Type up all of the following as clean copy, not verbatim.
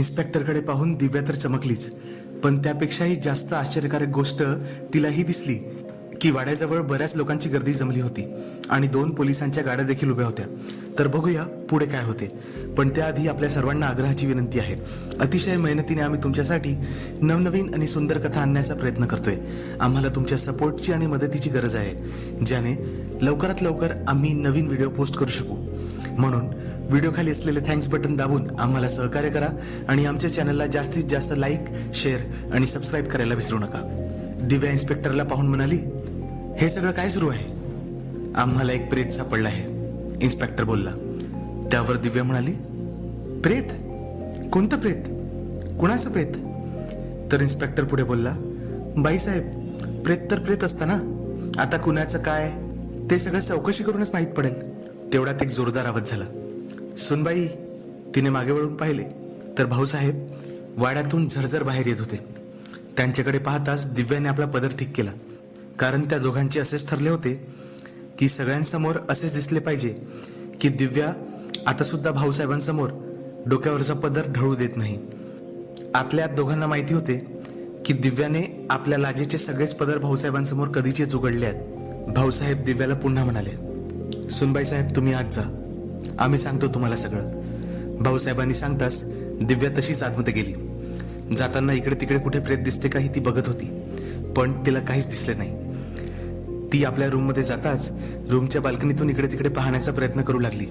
इन्स्पेक्टरकडे पाहून दिव्या तर चमकलीच, पण त्यापेक्षाही जास्त आश्चर्यकारक गोष्ट तिलाही दिसली की वाड्याजवळ बऱ्याच लोकांची गर्दी जमली होती आणि 2 पोलिसांच्या गाड्या देखील उभ्या होत्या. तर बघूया पुढे काय होते. पण त्याआधी आपल्या सर्वांना आग्रहाची विनंती आहे. अतिशय मेहनतीने आम्ही तुमच्यासाठी नवनवीन आणि सुंदर कथा आणण्याचा प्रयत्न करतोय. आम्हाला तुमच्या सपोर्टची आणि मदतीची गरज आहे, ज्याने लवकरात लवकर आम्ही नवीन व्हिडिओ पोस्ट करू शकू. म्हणून व्हिडिओ खाली असलेले थँक्स बटन दाबून आम्हाला सहकार्य करा आणि आमच्या चॅनलला जास्तीत जास्त लाईक, शेअर आणि सबस्क्राईब करायला विसरू नका. दिव्या इन्स्पेक्टरला पाहून म्हणाली, हे सगळं काय सुरू आहे? आम्हाला एक प्रेत सापडलं आहे, इन्स्पेक्टर बोलला. त्यावर दिव्या म्हणाली, प्रेत? कोणतं प्रेत? कुणाचं प्रेत? तर इन्स्पेक्टर पुढे बोलला, बाईसाहेब, प्रेत तर प्रेत असतं ना. आता कुणाचं काय ते सगळं चौकशी करूनच माहीत पडेल. तेवढ्यात एक जोरदार आवाज झाला. सुनबाई. तिने मागे वळून पाहिले तर भाऊसाहेब वाड्यातून झरझर बाहेर येत होते. त्यांच्याकडे पाहताच दिव्याने आपला पदर ठीक केला, कारण त्या दोघांचे असेच ठरले होते की सगळ्यांसमोर असेच दिसले पाहिजे की दिव्या आता सुद्धा भाऊसाहेबांसमोर डोक्यावरचा पदर ढळू देत नाही. आतल्या दोघांना माहिती होते की दिव्याने आपल्या लाजेचे सगळेच पदर भाऊसाहेबांसमोर कधीचेच उघडले आहेत. भाऊसाहेब दिव्याला पुन्हा म्हणाले, सुनबाई साहेब, तुम्ही आज जा, आम्ही सांगतो तुम्हाला सगळं. भाऊसाहेबांनी सांगताच दिव्या तशीच आतमध्ये गेली. जाताना इकडे तिकडे कुठे प्रेत दिसते का ही ती बघत होती, पण तिला काहीच दिसले नाही. ती आपल्या रूममध्ये जाताच रूमच्या बाल्कनीतून इकडे तिकडे पाहण्याचा प्रयत्न करू लागली,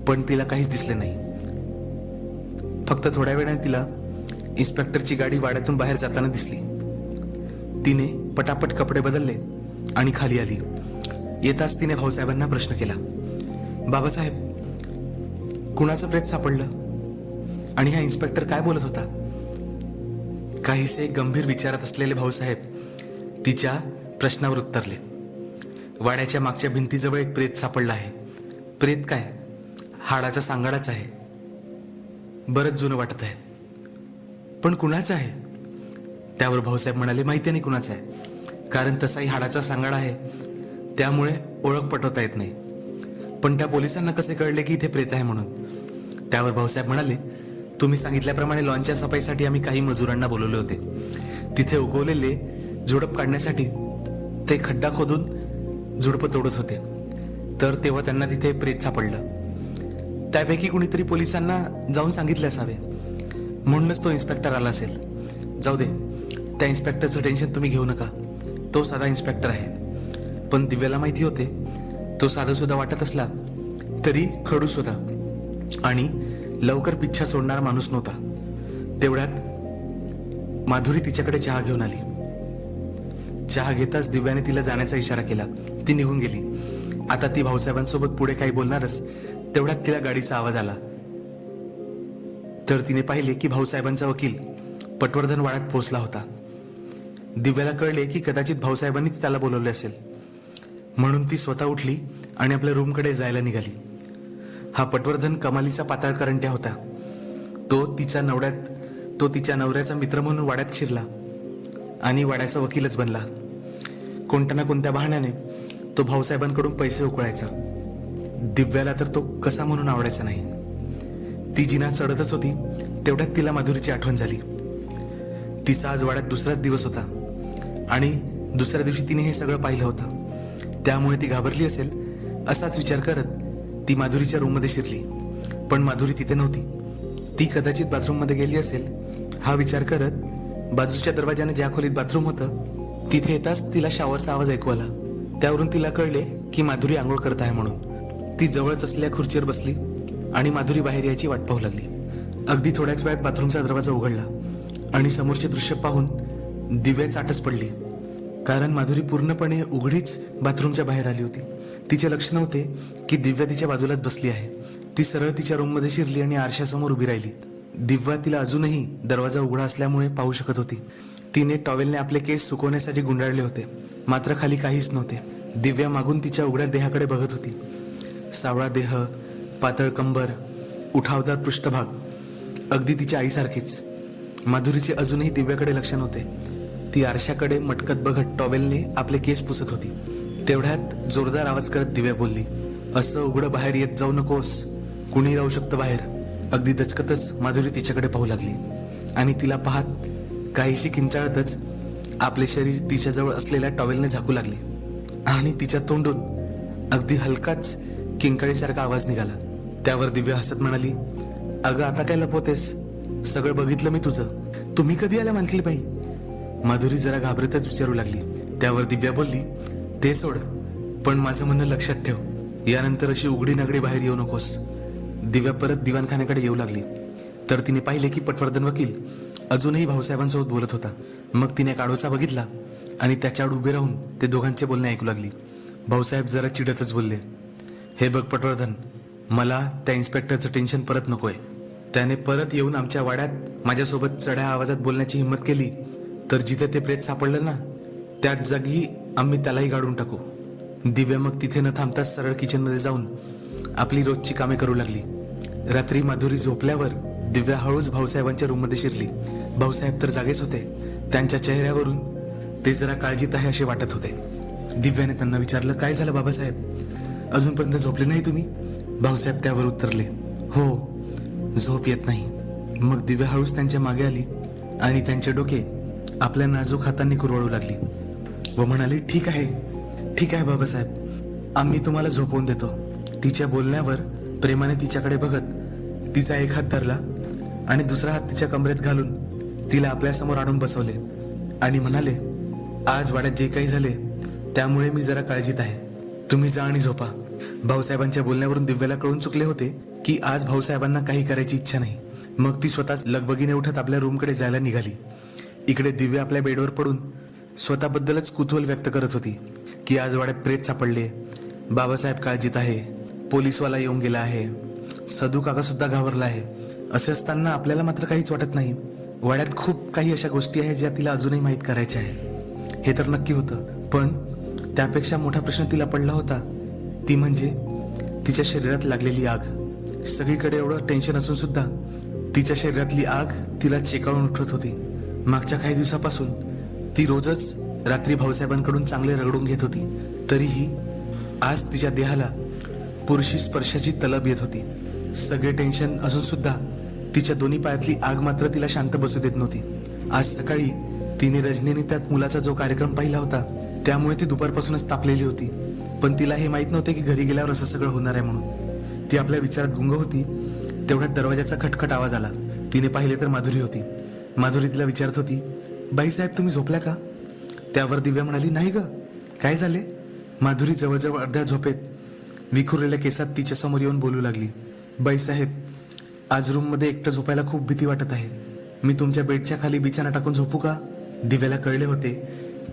पण तिला काहीच दिसले नाही. फक्त थोड्या वेळाने तिला इन्स्पेक्टरची गाडी वाड्यातून बाहेर जाताना दिसली. तिने पटापट कपडे बदलले आणि खाली आली. येताच तिने भाऊसाहेबांना प्रश्न केला, बाबासाहेब, कुणाचं प्रेत सापडलं आणि हा इन्स्पेक्टर काय बोलत होता? काहीसे गंभीर विचारात असलेले भाऊसाहेब तिच्या प्रश्नावर उत्तरले, वाड्याच्या मागच्या भिंतीजवळ एक प्रेत सापडलं आहे. प्रेत काय? हाडाचा सांगाडाच आहे. बरंच जुनं वाटत आहे, पण कुणाचं आहे? त्यावर भाऊसाहेब म्हणाले, माहिती नाही कुणाचं आहे, कारण तसाही हाडाचा सांगाडा आहे, त्यामुळे ओळख पटवता येत नाही. पण त्या पोलिसांना कसे कळले की इथे प्रेत आहे म्हणून? त्यावर भाऊसाहेब म्हणाले, तुम्ही सांगितल्याप्रमाणे लॉनच्या सफाईसाठी आम्ही काही मजुरांना बोलवले होते. तिथे उगवलेले झुडप काढण्यासाठी ते खड्डा खोदून झुडपं तोडत होते, तर तेव्हा त्यांना तिथे प्रेत सापडलं. त्यापैकी कुणीतरी पोलिसांना जाऊन सांगितले असावे, म्हणूनच तो इन्स्पेक्टर आला असेल. जाऊ दे, त्या इन्स्पेक्टरचं टेन्शन तुम्ही घेऊ नका, तो साधा इन्स्पेक्टर आहे. पण दिव्याला माहिती होते तो साधा सुद्धा वाटत असला तरी खडूस होता आणि लवकर पिच्छा सोडणारा माणूस नव्हता. तेवढ्यात माधुरी तिच्याकडे चहा घेऊन आली. चहा घेताच दिव्याने तिला जाण्याचा इशारा केला. ती निघून गेली. आता ती भाऊसाहेबांसोबत पुढे काही बोलणारच, तेवढ्यात तिला गाडीचा आवाज आला. तर तिने पाहिले की भाऊसाहेबांचा वकील पटवर्धन वाड्यात पोहोचला होता. दिव्याला कळले की कदाचित भाऊसाहेबांनी त्याला बोलवले असेल, म्हणून ती स्वतः उठली आणि आपल्या रूमकडे जायला निघाली. हा पटवर्धन कमालीचा पाताळ करंट्या होता. तो तिच्या नवऱ्याचा मित्र म्हणून वाड्यात शिरला आणि वाड्याचा वकीलच बनला. कोणत्या ना कोणत्या बहाण्याने तो भाऊसाहेबांकडून पैसे उकळायचा. दिव्याला तर तो कसा म्हणून आवडायचा नाही. ती जिना चढतच होती, तेवढ्यात तिला माधुरीची आठवण झाली. तिचा आज वाड्यात दुसराच दिवस होता आणि दुसऱ्या दिवशी तिने हे सगळं पाहिलं होतं, त्यामुळे ती घाबरली असेल असाच विचार करत ती माधुरीच्या रूममध्ये शिरली. पण माधुरी तिथे नव्हती. ती कदाचित बाथरूममध्ये गेली असेल हा विचार करत बाजूच्या दरवाजाने ज्या खोलीत बाथरूम होतं तिथे येताच तिला शॉवरचा आवाज ऐकू आला. त्यावरून तिला कळले की माधुरी आंघोळ करत आहे म्हणून. ती जवळच असलेल्या खुर्चीवर बसली आणि माधुरी बाहेर यायची वाट पाहू लागली. अगदी थोड्याच वेळात बाथरूमचा दरवाजा उघडला आणि समोरचे दृश्य पाहून दिव्या चाटच पडली, कारण माधुरी पूर्णपणे उघडीच बाथरूमच्या बाहेर आली होती. तिचे लक्ष नव्हते की दिव्या तिच्या बाजूलाच बसली आहे. ती सरळ तिच्या रूममध्ये शिरली आणि आरशासमोर उभी राहिली. दिव्या तिला अजूनही दरवाजा उघडा असल्यामुळे पाहू शकत होती. तिने टॉवेलने आपले केस सुकवण्यासाठी गुंडाळले होते, मात्र खाली काहीच नव्हते. दिव्या मागून तिच्या उघड्या देहाकडे बघत होती. सावळा देह, पातळ कंबर, उठावदार पृष्ठभाग, अगदी तिच्या आईसारखीच. माधुरीचे अजूनही दिव्याकडे लक्ष नव्हते. ती आरशाकडे मटकत बघत टॉवेलने आपले केस पुसत होती. तेवढ्यात जोरदार आवाज करत दिव्या बोलली, असं उघडं बाहेर येत जाऊ नकोस, कुणी राहू शकतं बाहेर. अगदी दचकतच माधुरी तिच्याकडे पाहू लागली आणि तिला पाहत काहीशी किंचाळतच आपले शरीर तिच्याजवळ असलेल्या टॉवेलने झाकू लागली आणि तिच्या तोंडून अगदी हलकाच किंकाळीसारखा आवाज निघाला. त्यावर दिव्या हसत म्हणाली, अगं आता काय लपवतेस, सगळं बघितलं मी तुझं. तुम्ही कधी आल्या मालकीबाई? माधुरी जरा घाबरतच विचारू लागली. त्यावर दिव्या बोलली, ते सोड, पण माझं म्हणणं लक्षात ठेव, यानंतर अशी उघडी नागडी बाहेर येऊ नकोस. दिव्या परत दिवाणखान्याकडे येऊ लागली तर तिने पाहिले की पटवर्धन वकील अजूनही भाऊसाहेबांसोबत बोलत होता. मग तिने काढोसा बघितला आणि त्याच्यावर उभे राहून ते दोघांचे बोलणे ऐकू लागली. भाऊसाहेब जरा चिडतच बोलले, हे बघ पटवर्धन, मला त्या इन्स्पेक्टरचं टेन्शन परत नकोय. त्याने परत येऊन आमच्या वाड्यात माझ्यासोबत चढ्या आवाजात बोलण्याची हिंमत केली तर जिथे ते प्रेत सापडलं ना, त्याच जागी आम्ही त्यालाही गाडून टाकू. दिव्या मग तिथे न थांबताच सरळ किचनमध्ये जाऊन आपली रोजची कामे करू लागली. रात्री माधुरी झोपल्यावर दिव्या हळूच भाऊसाहेबांच्या रूममध्ये शिरली. भाऊसाहेब तर जागेच होते. त्यांच्या चेहऱ्यावरून ते जरा काळजीत आहे असे वाटत होते. दिव्याने त्यांना विचारलं, काय झालं बाबासाहेब, अजूनपर्यंत झोपले नाही तुम्ही? भाऊसाहेब त्यावर उत्तरले, हो, झोप येत नाही. मग दिव्या हळूच त्यांच्या मागे आली आणि त्यांचे डोके आपल्या नाजूक हातांनी कुरवळू लागली व म्हणाली, ठीक आहे बाबासाहेब, आम्ही तुम्हाला झोपवून देतो. तिच्या बोलण्यावर प्रेमाने तिच्याकडे बघत तिचा एक हात धरला आणि दुसरा हात तिच्या कमरेत घालून तिला आपल्या समोर आणून बसवले आणि म्हणाले, आज वाड्यात जे काही झाले त्यामुळे मी जरा काळजीत आहे. तुम्ही जा आणि झोपा. भाऊसाहेबांच्या बोलण्यावरून दिव्याला कळून चुकले होते की आज भाऊसाहेबांना काही करायची इच्छा नाही. मग ती स्वतःच लगबगीने उठत आपल्या रूमकडे जायला निघाली. इकडे दिव्या आपल्या बेडवर पडून स्वतःबद्दलच कुतूहल व्यक्त करत होती की आज वाड्यात प्रेत सापडले, बाबासाहेब काळजीत आहे, पोलीसवाला येऊन गेला आहे, सदू काका सुद्धा घाबरला आहे. असे असताना आपल्याला मात्र काहीच वाटत नाही. वाड्यात खूप काही अशा गोष्टी आहेत ज्या तिला अजूनही माहीत करायच्या आहे, हे तर नक्की होतं. पण त्यापेक्षा मोठा प्रश्न तिला पडला होता, ती म्हणजे तिच्या शरीरात लागलेली आग. सगळीकडे एवढं टेन्शन असून सुद्धा तिच्या शरीरातली आग तिला चेकाळून उठत होती. मागच्या काही दिवसापासून ती रोजच रात्री भाऊसाहेबांकडून चांगले रगडून घेत होती, तरीही आज तिच्या देहाला पुरुषी स्पर्शाची तलब येत होती. सगळे टेन्शन असून सुद्धा तिच्या दोन्ही पायातली आग मात्र तिला शांत बसू देत नव्हती. आज सकाळी तिने रजनीने त्यात मुलाचा जो कार्यक्रम पाहिला होता त्यामुळे ती दुपारपासूनच तापलेली होती. पण तिला हे माहीत नव्हते की घरी गेल्यावर असं सगळं होणार आहे म्हणून. ती आपल्या विचारात गुंग होती. तेवढ्यात दरवाजाचा खटखट आवाज आला. तिने पाहिले तर माधुरी होती. माधुरी तिला विचारत होती, बाईसाहेब तुम्ही झोपल्या का? त्यावर दिव्या म्हणाली, नाही ग, काय झाले? माधुरी जवळजवळ अर्ध्या झोपेत विखुरलेल्या केसात तिच्या समोर येऊन बोलू लागली, बाईसाहेब, आज रूममध्ये एकटं झोपायला खूप भीती वाटत आहे. मी तुमच्या बेडच्या खाली बिछाना टाकून झोपू का? दिव्याला कळले होते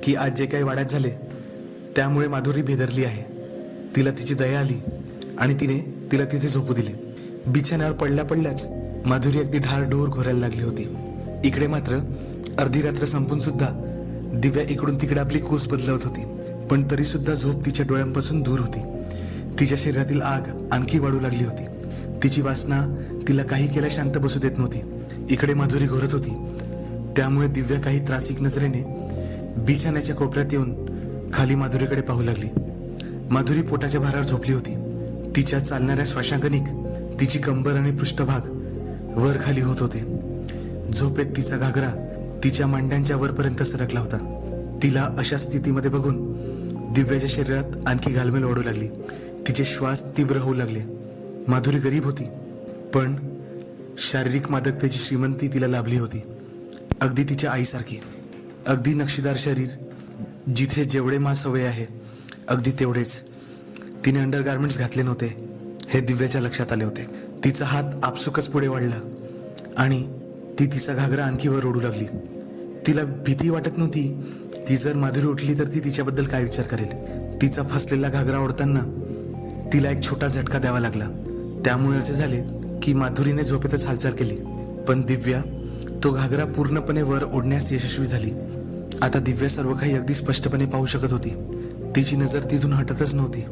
की आज जे काही वाड्यात झाले त्यामुळे माधुरी भेदरली आहे. तिला तिची दया आली आणि तिने तिला तिथे झोपू दिले. बिछाण्यावर पडल्याच माधुरी अगदी ढारढोर घोरायला लागली होती. इकडे मात्र अर्धी रात्र संपून सुद्धा दिव्या इकडून तिकडे आपली कूस बदलवत होती. पण तरी सुद्धा झोप तिच्या डोळ्यांपासून दूर होती. तिच्या शरीरातील आग आणखी वाढू लागली होती. तिची वासना तिला काही केल्या शांत बसू देत नव्हती. इकडे माधुरी घोरत होती. त्यामुळे दिव्या काही त्रासिक नजरेने बिछाण्याच्या कोपऱ्यात येऊन खाली माधुरीकडे पाहू लागली. माधुरी पोटाच्या भारावर झोपली होती. तिच्या चालणाऱ्या श्वासांगणिक तिची कंबर आणि पृष्ठभाग वर खाली होत होते. झोपेत तिचा घागरा तिच्या मांड्यांच्या वरपर्यंत सरकला होता. तिला अशा स्थितीमध्ये बघून दिव्याच्या शरीरात आणखी घालमेल वाढू लागली. तिचे श्वास तीव्र होऊ लागले. माधुरी गरीब होती, पण शारीरिक मादकतेची श्रीमंती तिला लाभली होती. अगदी तिच्या आईसारखी. अगदी नक्षीदार शरीर, जिथे जेवढे मांस हवे आहे अगदी तेवढेच. तिने अंडरगार्मेंट्स घातले नव्हते हे दिव्याच्या लक्षात आले होते. तिचा हात आपसुकच पुढे वाढला आणि ती तिचा घागरा आणखी वर ओढू लागली. तिला भीती वाटत नव्हती की जर माधुरी उठली तर ती तिच्याबद्दल काय विचार करेल. तिचा फसलेला घागरा ओढताना तिला एक छोटा झटका द्यावा लागला. त्यामुळे असे झाले की माधुरीने झोपेतच हालचाल केली, पण दिव्या तो घागरा पूर्णपणे वर ओढण्यास यशस्वी झाली. आता दिव्या सर्व काही अगदी स्पष्टपणे पाहू शकत होती. तिची नजर तिथून हटतच नव्हती.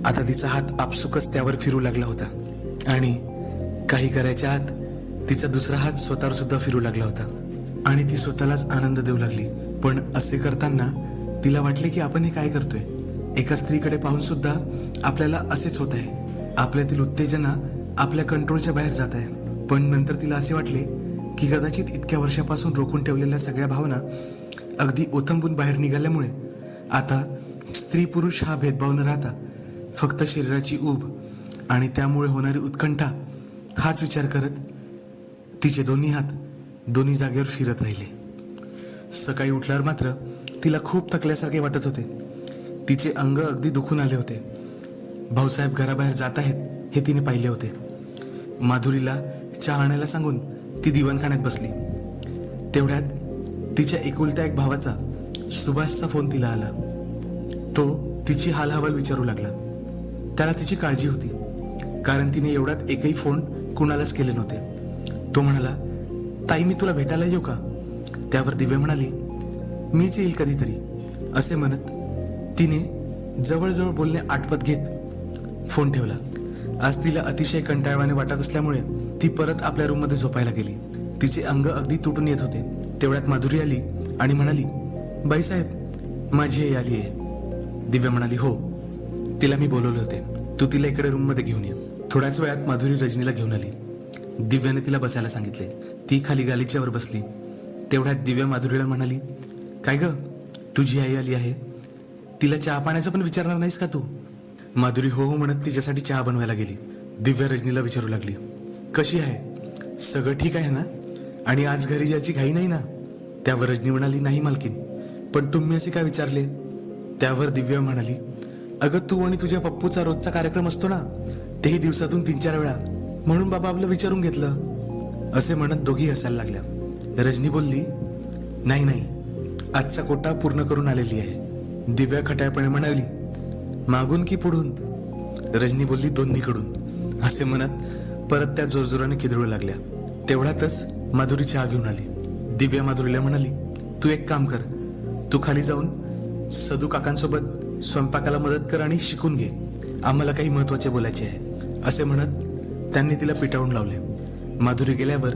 आता तिचा हात आपसुकच त्यावर फिरू लागला होता आणि काही करायच्या आत तिचा दुसरा हात स्वतःवर सुद्धा फिरू लागला होता आणि ती स्वतःलाच आनंद देऊ लागली. पण असे करताना तिला वाटले की आपण हे काय करतोय. एका स्त्रीकडे पाहून सुद्धा आपल्याला असेच होत आहे. आपल्यातील उत्तेजना आपल्या कंट्रोलच्या बाहेर जात आहे. पण नंतर तिला असे वाटले की कदाचित इतक्या वर्षापासून रोखून ठेवलेल्या सगळ्या भावना अगदी ओथंबून बाहेर निघाल्यामुळे आता स्त्री पुरुष हा भेदभाव न राहता फक्त शरीराची ऊब आणि त्यामुळे होणारी उत्कंठा हाच विचार करत तिचे दोन्ही हात दोन्ही जागेवर फिरत राहिले. सकाळी उठल्यावर मात्र तिला खूप थकल्यासारखे वाटत होते. तिचे अंग अगदी दुखून आले होते. भाऊसाहेब घराबाहेर जात आहेत हे तिने पाहिले होते. माधुरीला चहा आणायला सांगून ती दिवाणखान्यात बसली. तेवढ्यात तिच्या एकुलत्या एक भावाचा सुभाषचा फोन तिला आला. तो तिची हालहवाल विचारू लागला. त्याला तिची काळजी होती, कारण तिने एवढ्यात एकही फोन कुणालाच केले नव्हते. तो म्हणाला, ताई मी तुला भेटायला येऊ का? त्यावर दिव्या म्हणाली, मीच येईल कधीतरी. असे म्हणत तिने जवळजवळ बोलणे आटपत घेत फोन ठेवला. आज तिला अतिशय कंटाळवाणे वाटत असल्यामुळे ती परत आपल्या रूममध्ये झोपायला गेली. तिचे अंग अगदी तुटून येत होते. तेवढ्यात माधुरी आली आणि म्हणाली, बाईसाहेब माझी आई आली आहे. दिव्या म्हणाली, हो, तिला मी बोलवले होते. तू तिला इकडे रूममध्ये घेऊन ये. थोड्याच वेळात माधुरी रजनीला घेऊन आली. दिव्याने तिला बसायला सांगितले. ती खाली गालीच्यावर बसली. तेवढ्यात दिव्या माधुरीला म्हणाली, काय ग, तुझी आई आली आहे, तिला चहा पाण्याचं पण विचारणार नाहीस का तू? माधुरी हो हो म्हणत तिच्यासाठी चहा बनवायला गेली. दिव्या रजनीला विचारू लागली, कशी आहे, सगळं ठीक आहे ना, आणि आज घरी जायची घाई नाही ना? त्यावर रजनी म्हणाली, नाही मालकीन, पण तुम्ही असे काय विचारले? त्यावर दिव्या म्हणाली, अगं तू आणि तुझ्या पप्पूचा रोजचा कार्यक्रम असतो ना, तेही दिवसातून 3-4 वेळा, म्हणून बाबा आपलं विचारून घेतलं. असे म्हणत दोघी हसायला लागल्या. रजनी बोलली, नाही नाही, आजचा कोटा पूर्ण करून आलेली आहे. दिव्या खटाळपणे म्हणाली, मागून की पुढून? रजनी बोलली, दोन्हीकडून. असे म्हणत परत त्या जोरजोराने खिदळू लागल्या. तेवढ्यातच माधुरी चहा घेऊन आली. दिव्या माधुरीला म्हणाली, तू एक काम कर, तू खाली जाऊन सदू काकांसोबत स्वयंपाकाला मदत कर आणि शिकून घे, आम्हाला काही महत्वाचे बोलायचे आहे. असे म्हणत त्यांनी तिला पिटाळून लावले. माधुरी गेल्यावर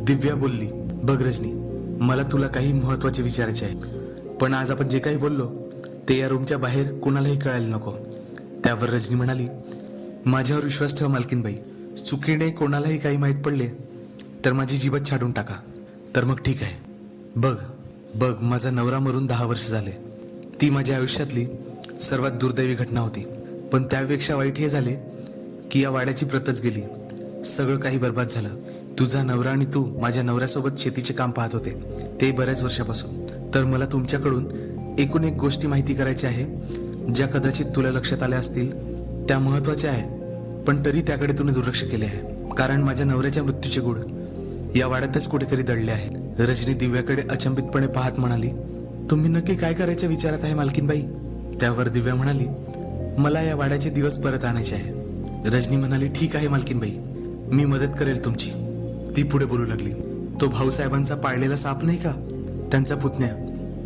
दिव्या बोलली, बघ रजनी, मला तुला काही महत्वाचे विचारायचे आहे, पण आज आपण जे काही बोललो ते या रूमच्या बाहेर कोणालाही कळायला नको. त्यावर रजनी म्हणाली, माझ्यावर विश्वास ठेवा मालकीनबाई, चुकीने कोणालाही काही माहीत पडले तर माझी जीवच छाडून टाका. तर मग ठीक आहे. बघ बघ, माझा नवरा मरून 10 वर्ष झाले. ती माझ्या आयुष्यातली सर्वात दुर्दैवी घटना होती. पण त्यापेक्षा वाईट हे झाले की या वाड्याची प्रतच गेली. सगळं काही बर्बाद झालं. तुझा नवरा आणि तू माझ्या नवऱ्यासोबत शेतीचे काम पाहत होते, ते बऱ्याच वर्षापासून. तर मला तुमच्याकडून एकूण एक गोष्टी माहिती करायची आहे, ज्या कदाचित तुला लक्षात आल्या असतील. त्या महत्वाच्या आहे, पण तरी त्याकडे तुम्ही दुर्लक्ष केले आहे, कारण माझ्या नवऱ्याच्या मृत्यूचे गुढ या वाड्यातच कुठेतरी दडले आहे. रजनी दिव्याकडे अचंबितपणे पाहत म्हणाली, तुम्ही नक्की काय करायच्या विचारात आहे मालकीनबाई? त्यावर दिव्या म्हणाली, मला या वाड्याचे दिवस परत आणायचे आहे. रजनी म्हणाली, ठीक आहे मालकीनबाई, मी मदत करेल तुमची. ती पुढे बोलू लागली, तो भाऊसाहेबांचा पाळलेला साप नाही का, त्यांचा पुतण्या,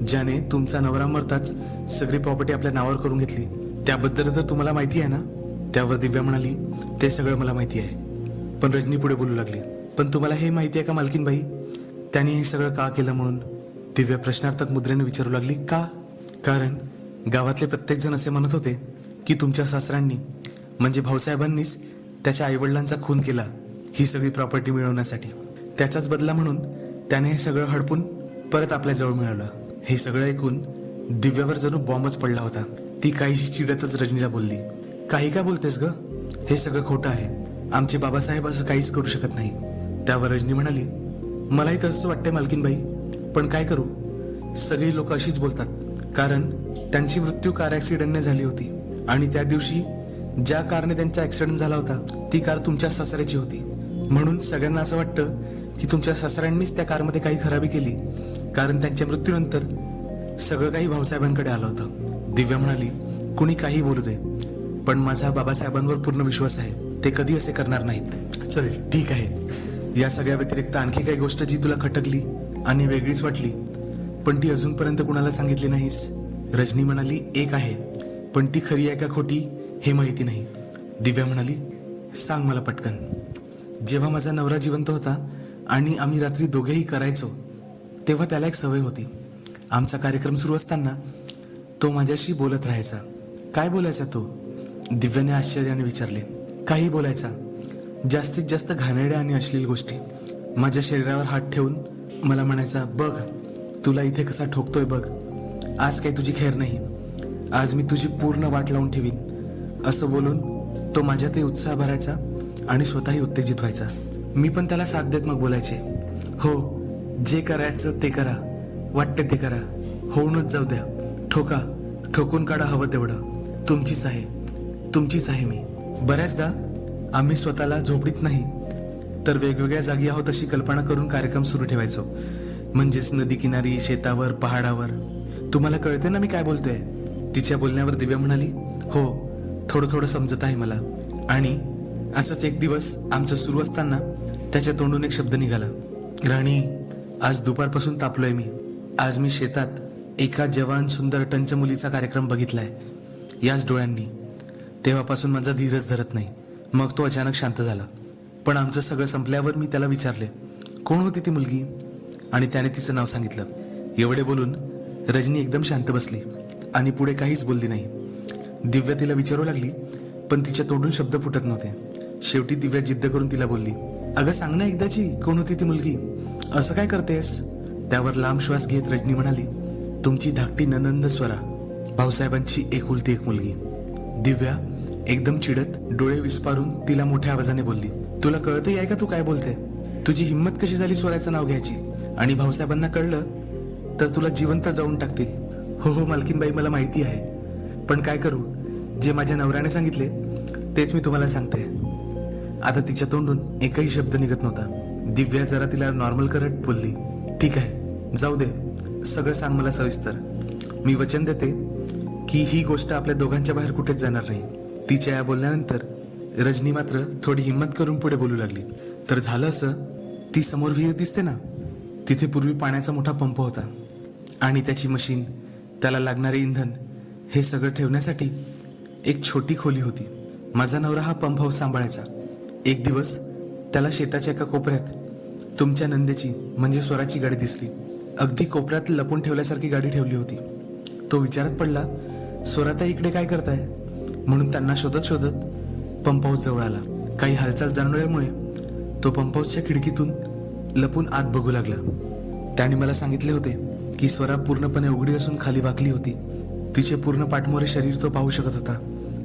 ज्याने तुमचा नवरा मरताच सगळी प्रॉपर्टी आपल्या नावावर करून घेतली, त्याबद्दल तर तुम्हाला माहिती आहे ना? त्यावर दिव्या म्हणाली, ते सगळं मला माहिती आहे. पण रजनी पुढे बोलू लागली, पण तुम्हाला हे माहिती आहे का मालकीनबाई, त्यांनी हे सगळं का केलं म्हणून? दिव्या प्रश्नार्थक मुद्रेने विचारू लागली, का? कारण गावातले प्रत्येक जण असे म्हणत होते की तुमच्या सासऱ्यांनी म्हणजे भाऊसाहेबांनीच त्याच्या आईवडिलांचा खून केला ही सगळी प्रॉपर्टी मिळवण्यासाठी. त्याचाच बदला म्हणून त्याने हे सगळं हडपून परत आपल्या जवळ मिळवलं. हे सगळं ऐकून दिव्यावर जणू बॉम्बच पडला होता. ती काहीशी चिडतच रजनीला बोलली, काही काय बोलतेस ग, हे सगळं खोटं आहे, आमचे बाबासाहेब असं काहीच करू शकत नाही. त्यावर रजनी म्हणाली, मलाही तसंच वाटतंय मालकीनबाई, पण काय करू, सगळी लोक अशीच बोलतात, कारण त्यांची मृत्यू कार ऍक्सिडेंटने झाली होती आणि त्या दिवशी ज्या कारने त्यांचा ऍक्सिडेंट झाला होता ती कार तुमच्या सासऱ्याची होती. म्हणून सगळ्यांना असं वाटतं की तुमच्या सासऱ्यांनीच त्या कारमध्ये काही खराबी केली, कारण त्यांच्या मृत्यूनंतर सगळं काही भाऊसाहेबांकडे आलं होतं. दिव्या म्हणाली, कुणी काही बोलू दे, पण माझा बाबासाहेबांवर पूर्ण विश्वास आहे, ते कधी असे करणार नाहीत. चल ठीक आहे, या सगळ्या व्यतिरिक्त आणखी काही गोष्ट जी तुला खटकली आणि वेगळीच वाटली पण ती अजूनपर्यंत कुणाला सांगितली नाहीस? रजनी म्हणाली, एक आहे, पण ती खरी आहे का खोटी हे माहिती नाही. दिव्या म्हणाली, सांग मला पटकन. जेव्हा माझा नवरा जिवंत होता आणि आम्ही रात्री दोघेही करायचो तेव्हा त्याला एक सवय होती. आमचा कार्यक्रम सुरू असताना तो माझ्याशी बोलत राहायचा. काय बोलायचा तो? दिव्याने आश्चर्याने विचारले. काही बोलायचा, जास्तीत जास्त घाणेरड्या आणि अश्लील गोष्टी. माझ्या शरीरावर हात ठेवून मला म्हणायचा, बघ तुला इथे कसा ठोकतोय बघ, आज काही तुझी खैर नाही, आज मी तुझी पूर्ण वाट लावून ठेवीन, असं बोलून तो माझ्या ते उत्साह भरायचा आणि स्वतःही उत्तेजित व्हायचा. मी पण त्याला साथ देत मग बोलायचे, हो जे करायचं ते करा, वाटते ते करा, होऊनच जाऊ द्या, ठोका, ठोकून काढा हवं तेवढं, तुमचीच आहे मी. बऱ्याचदा आम्ही स्वतःला झोपडीत नाही तर वेगवेगळ्या जागी आहोत अशी कल्पना करून कार्यक्रम सुरू ठेवायचो. म्हणजेच नदी किनारी, शेतावर, पहाडावर. तुम्हाला कळते ना मी काय बोलतोय? तिच्या बोलण्यावर दिव्या म्हणाली, हो थोडं थोडं समजत आहे मला. आणि असंच एक दिवस आमचं सुरू असताना त्याच्या तोंडून एक शब्द निघाला, राणी आज दुपारपासून तापलोय मी. आज मी शेतात एका जवान सुंदर टंच मुलीचा कार्यक्रम बघितलाय याच डोळ्यांनी. तेव्हापासून माझा धीरच धरत नाही. मग तो अचानक शांत झाला. पण आमचं सगळं संपल्यावर मी त्याला विचारले, कोण होती ती मुलगी? आणि त्याने तिचं नाव सांगितलं. एवढे बोलून रजनी एकदम शांत बसली आणि पुढे काहीच बोलली नाही. दिव्या तिला विचारू लागली पण तिच्या तोंडून शब्द फुटत नव्हते. शेवटी दिव्या जिद्द करून तिला बोलली, अगं सांग ना एकदाची, कोण होती ती मुलगी? असं काय करतेस? त्यावर लांब श्वास घेत रजनी म्हणाली, तुमची धाकटी ननंद स्वरा, भाऊसाहेबांची एकुलती एक मुलगी. दिव्या एकदम चिडत डोळे विस्पारून तिला मोठ्या आवाजाने बोलली, तुला कळतही आहे का तू काय बोलते? तुझी हिंमत कशी झाली स्वराचं नाव घ्यायची? आणि भाऊसाहेबांना कळलं तर तुला जिवंत जाऊन टाकतील. हो हो मालकीनबाई, मला माहिती आहे, पण काय करू, जे माझ्या नवऱ्याने सांगितले तेच मी तुम्हाला सांगते. आता तिच्या तोंडून एकही शब्द निघत नव्हता. दिव्या जरा तिला नॉर्मल करत बोलली, ठीक आहे जाऊ दे, सगळं सांग मला सविस्तर. मी वचन देते की ही गोष्ट आपल्या दोघांच्या बाहेर कुठेच जाणार नाही. तिच्या या बोलण्यानंतर रजनी मात्र थोडी हिंमत करून पुढे बोलू लागली, तर झालं असं, ती समोर विहीर दिसते ना, तिथे पूर्वी पाण्याचा मोठा पंप होता आणि त्याची मशीन, त्याला लागणारे इंधन, हे सगळं ठेवण्यासाठी एक छोटी खोली होती. माझा नवरा हा पंप हाऊस सांभाळायचा. एक दिवस त्याला शेताच्या एका कोपऱ्यात तुमच्या नंदेची म्हणजे स्वराची गाडी दिसली. अगदी कोपऱ्यात लपून ठेवल्यासारखी गाडी ठेवली होती. तो विचारात पडला, स्वराताई इकडे काय करताय? म्हणून त्यांना शोधत शोधत पंप हाऊस जवळ आला. काही हालचाल जाणवल्यामुळे तो पंप हाऊसच्या खिडकीतून लपून आत बघू लागला. त्याने मला सांगितले होते की स्वरा पूर्णपणे उघडी असून खाली वाकली होती. तिचे पूर्ण पाठमोरे शरीर तो पाहू शकत होता,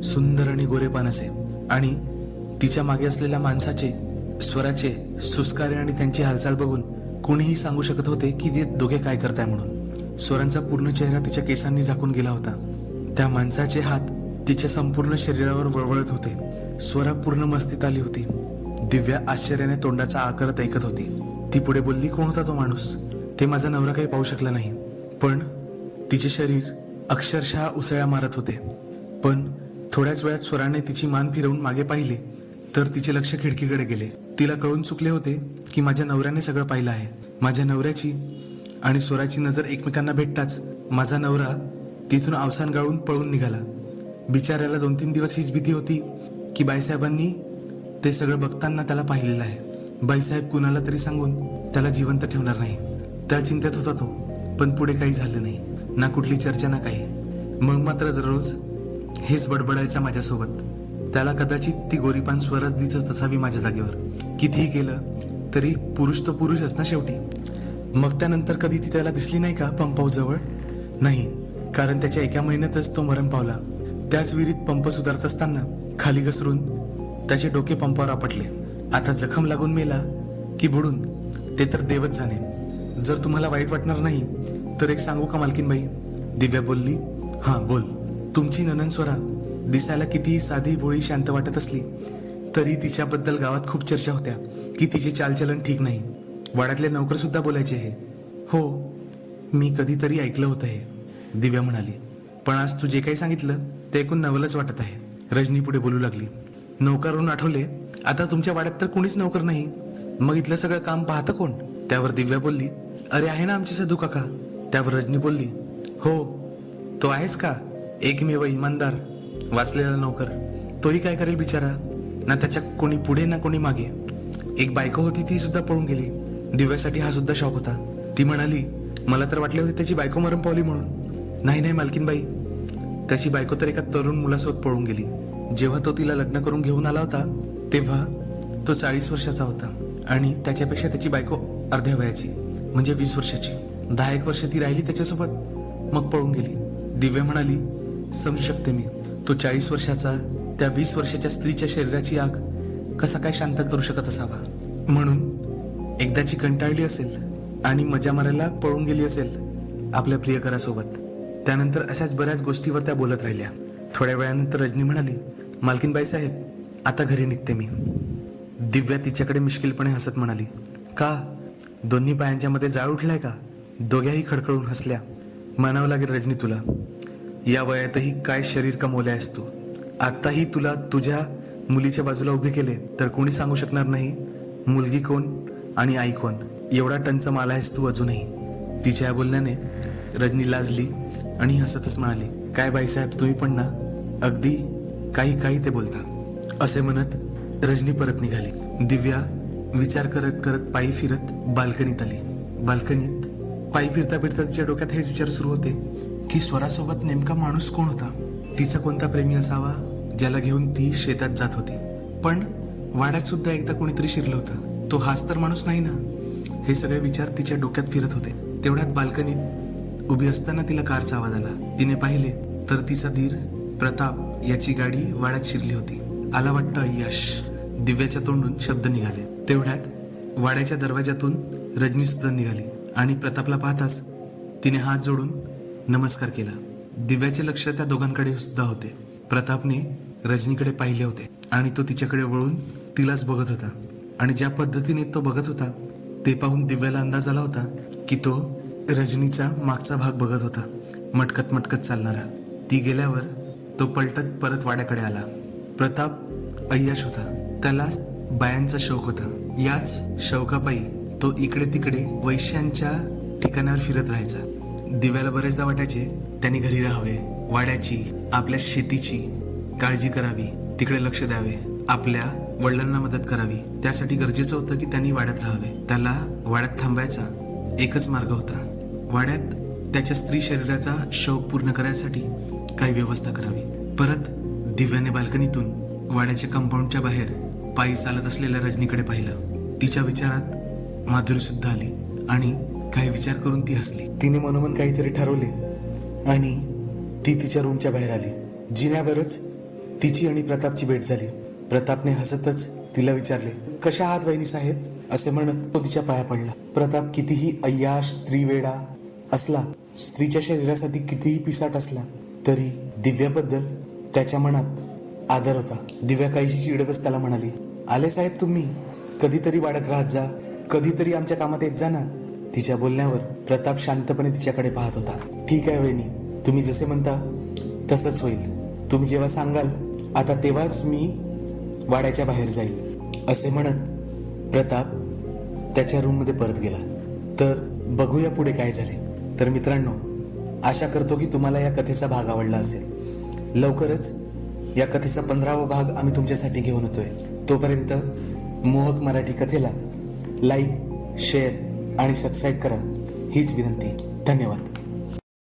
सुंदर आणि गोरेपान असे. आणि तिच्या मागे असलेल्या माणसाचे, स्वराचे सुस्कारे आणि त्यांची हालचाल बघून कोणीही सांगू शकत होते की ते दोघे काय करताय म्हणून. स्वरांचा पूर्ण चेहरा तिच्या केसांनी झाकून गेला होता. त्या माणसाचे हात तिच्या संपूर्ण शरीरावर वळवळत होते. स्वरा पूर्ण मस्तीत आली होती. दिव्या आश्चर्याने तोंडाचा आकारत ऐकत होती. ती पुढे बोलली, कोण होता तो माणूस? ते माझा नवरा काही पाहू शकला नाही, पण तिचे शरीर अक्षरशः उसळ्या मारत होते. पण थोड्याच वेळात स्वराने तिची मान फिरवून मागे पाहिले तर तिचे लक्ष खिडकीकडे गेले. तिला कळून चुकले होते की माझ्या नवऱ्याने सगळं पाहिलं आहे. माझ्या नवऱ्याची आणि स्वराची नजर एकमेकांना भेटताच माझा नवरा तिथून अवसान गाळून पळून निघाला. बिचाऱ्याला 2-3 दिवस हीच भीती होती की बाईसाहेबांनी ते सगळं बघताना त्याला पाहिलेलं आहे. बाईसाहेब कुणाला तरी सांगून त्याला जिवंत ठेवणार नाही, त्या चिंतेत होता तो. पण पुढे काही झालं नाही, ना कुठली चर्चा ना काही. मग मात्र दररोज हेच बडबडायचा माझ्यासोबत. त्याला कदाचित ती गोरीपान स्वरात दिसत असावी माझ्या जागेवर. कितीही केलं तरी पुरुष तो पुरुषच ना शेवटी. मग त्यानंतर कधी ती त्याला दिसली नाही का पंप हाऊस जवळ? नाही, कारण त्याच्या एका महिन्यातच तो मरण पावला. त्याच विहिरीत पंप सुधारत असताना खाली घसरून त्याचे डोके पंपावर आपटले. आता जखम लागून मेला की बुडून ते तर देवच जाणे. जर तुम्हाला वाईट वाटणार नाही तर एक सांगू का मालकीनबाई? दिव्या बोलली. हां बोल. तुमची ननंद स्वरा दिसायला कितीही साधी भोळी शांत वाटत असली तरी तिच्याबद्दल गावात खूप चर्चा होत्या की तिचे चालचलन ठीक नाही. वाड्यातले नोकर सुद्धा बोलायचे हे. हो, मी कधीतरी ऐकलं होतं हे, दिव्या म्हणाली. पण आज तू जे काही सांगितलं ते ऐकून नवलच वाटत आहे. रजनी पुढे बोलू लागली. नौकरहून आठवले, आता तुमच्या वाड्यात तर कुणीच नौकर नाही, मग इथलं सगळं काम पाहतं कोण? त्यावर दिव्या बोलली, अरे आहे ना आमचे सदू काका. त्यावर रजनी बोलली, हो तो आहेच का, एकमेव इमानदार वाचलेला नौकर. तोही काय करेल बिचारा, ना त्याच्या कोणी पुढे ना कोणी मागे. एक बायको होती, ती सुद्धा पळून गेली. दिव्यासाठी हा सुद्धा शॉक होता. ती म्हणाली, मला तर वाटले होते त्याची बायको मरण पावली म्हणून. नाही नाही मालकीनबाई, त्याची बायको तर एका तरुण मुलासोबत पळून गेली. जेव्हा तो तिला लग्न करून घेऊन आला होता तेव्हा तो 40 वर्षाचा होता आणि त्याच्यापेक्षा त्याची बायको अर्ध्या वयाची म्हणजे 20 वर्षाची. 10 वर्ष ती राहिली त्याच्यासोबत, मग पळून गेली. दिव्या म्हणाली, समजू शकते मी, तो 40 वर्षाचा त्या 20 वर्षाच्या स्त्रीच्या शरीराची आग कसा काय शांत करू शकत असावा. म्हणून एकदाची कंटाळली असेल आणि मजा मारायला पळून गेली असेल आपल्या प्रियकरासोबत. त्यानंतर अशाच बऱ्याच गोष्टीवर त्या बोलत राहिल्या. थोड्या वेळानंतर रजनी म्हणाली, मालकीनबाई साहेब, आता घरी निघते मी. दिव्या तिच्याकडे मिश्किलपणे हसत म्हणाली, का? दोन्ही पायांच्या मध्ये जाळ उठलाय का? दोघ्याही खडखडून हसल्या. मानावं लागेल रजनी तुला, या वयातही काय शरीर कमवले आहेस तू. आताही तुला तुझ्या मुलीच्या बाजूला उभे केले तर कोणी सांगू शकणार नाही मुलगी कोण आणि आई कोण. एवढा टंच माल आहेस तू अजूनही. तिच्या बोलण्याने रजनी लाजली आणि हसतच म्हणाली, काय बाईसाहेब, तुम्ही पण ना अगदी काही काही ते बोलता. असे म्हणत रजनी परत निघाली. दिव्या विचार करत करत पायी फिरत बाल्कनीत आली. बाल्कनीत पायी फिरता फिरता तिच्या डोक्यात हेच विचार सुरू होते की स्वरासोबत नेमका माणूस कोण होता. तिचा कोणता प्रेमी असावा ज्याला घेऊन ती शेतात जात होती. पण वाड्यात सुद्धा एकदा कोणीतरी शिरलं होतं. तो हाच तर माणूस नाही ना. हे सगळे विचार तिच्या डोक्यात फिरत होते. तेवढ्यात बाल्कनीत उभी असताना तिला कारचा आवाज आला. तिने पाहिले तर तिचा धीर प्रताप याची गाडी वाड्यात शिरली होती. आला वाटतं यश. दिव्याच्या तोंडून शब्द निघाले. तेवढ्यात वाड्याच्या दरवाजातून रजनी सुद्धा निघाली आणि प्रतापला पाहताच तिने हात जोडून नमस्कार केला. दिव्याचे लक्ष त्या दोघांकडे सुद्धा होते. प्रतापने रजनीकडे पाहिले होते आणि तो तिच्याकडे वळून तिलाच बघत होता. आणि ज्या पद्धतीने तो बघत होता ते पाहून दिव्याला अंदाज आला होता की तो रजनीचा मागचा भाग बघत होता, मटकत मटकत चालणारा. ती गेल्यावर तो पलटत परत वाड्याकडे आला. प्रताप अय्याश होता. त्याला बायांचा शौक होता. याच शौकापायी तो इकडे तिकडे वैश्यांच्या ठिकाणावर फिरत राहायचा. दिव्याला बरेचदा वाटायचे त्यांनी घरी राहावे, वाड्याची आपल्या शेतीची काळजी करावी, तिकडे लक्ष द्यावे, आपल्या वडिलांना मदत करावी. त्यासाठी गरजेचं होतं की त्यांनी वाड्यात राहावे. त्याला वाड्यात थांबायचा एकच मार्ग होता, वाड्यात त्याच्या स्त्री शरीराचा शौक पूर्ण करायसाठी काही व्यवस्था करावी. परत दिव्याने बाल्कनीतून वाड्याच्या कंपाऊंडच्या बाहेर पायी चालत असलेल्या रजनीकडे पाहिलं. तिच्या विचारात माधुरी सुद्धा आली आणि काही विचार करून ती हसली. तिने मनोमन काहीतरी ठरवले आणि ती तिच्या रूमच्या बाहेर आली. जिन्यावरच तिची आणि प्रतापची भेट झाली. प्रतापने हसतच तिला विचारले, कशा आहात वहिनी साहेब, असे म्हणत तो तिच्या पाया पडला. प्रताप कितीही अय्याश स्त्रीवेडा असला, स्त्रीच्या शरीरासाठी कितीही पिसाट असला तरी दिव्याबद्दल त्याच्या मनात आदर होता. दिव्या काहीशी चिडतच त्याला म्हणाली, आले साहेब तुम्ही, कधीतरी वाड्यात राहत जा, कधीतरी आमच्या कामात येत जा ना. तिच्या बोलण्यावर प्रताप शांतपणे तिच्याकडे पाहत होता. ठीक आहे वहिनी, तुम्ही जसे म्हणता तसंच होईल. तुम्ही जेव्हा सांगाल आता तेव्हाच मी वाड्याच्या बाहेर जाईल, असे म्हणत प्रताप त्याच्या रूममध्ये परत गेला. तर बघूया पुढे काय झाले. तर मित्रांनो, आशा करतो की तुम्हाला या कथेचा भाग आवडला असेल. लवकरच या कथेचा 15वा भाग आम्ही तुमच्यासाठी घेऊन येतोय. तोपर्यंत मोहक मराठी कथेला लाईक, शेअर आणि सबस्क्राईब करा हीच विनंती. धन्यवाद.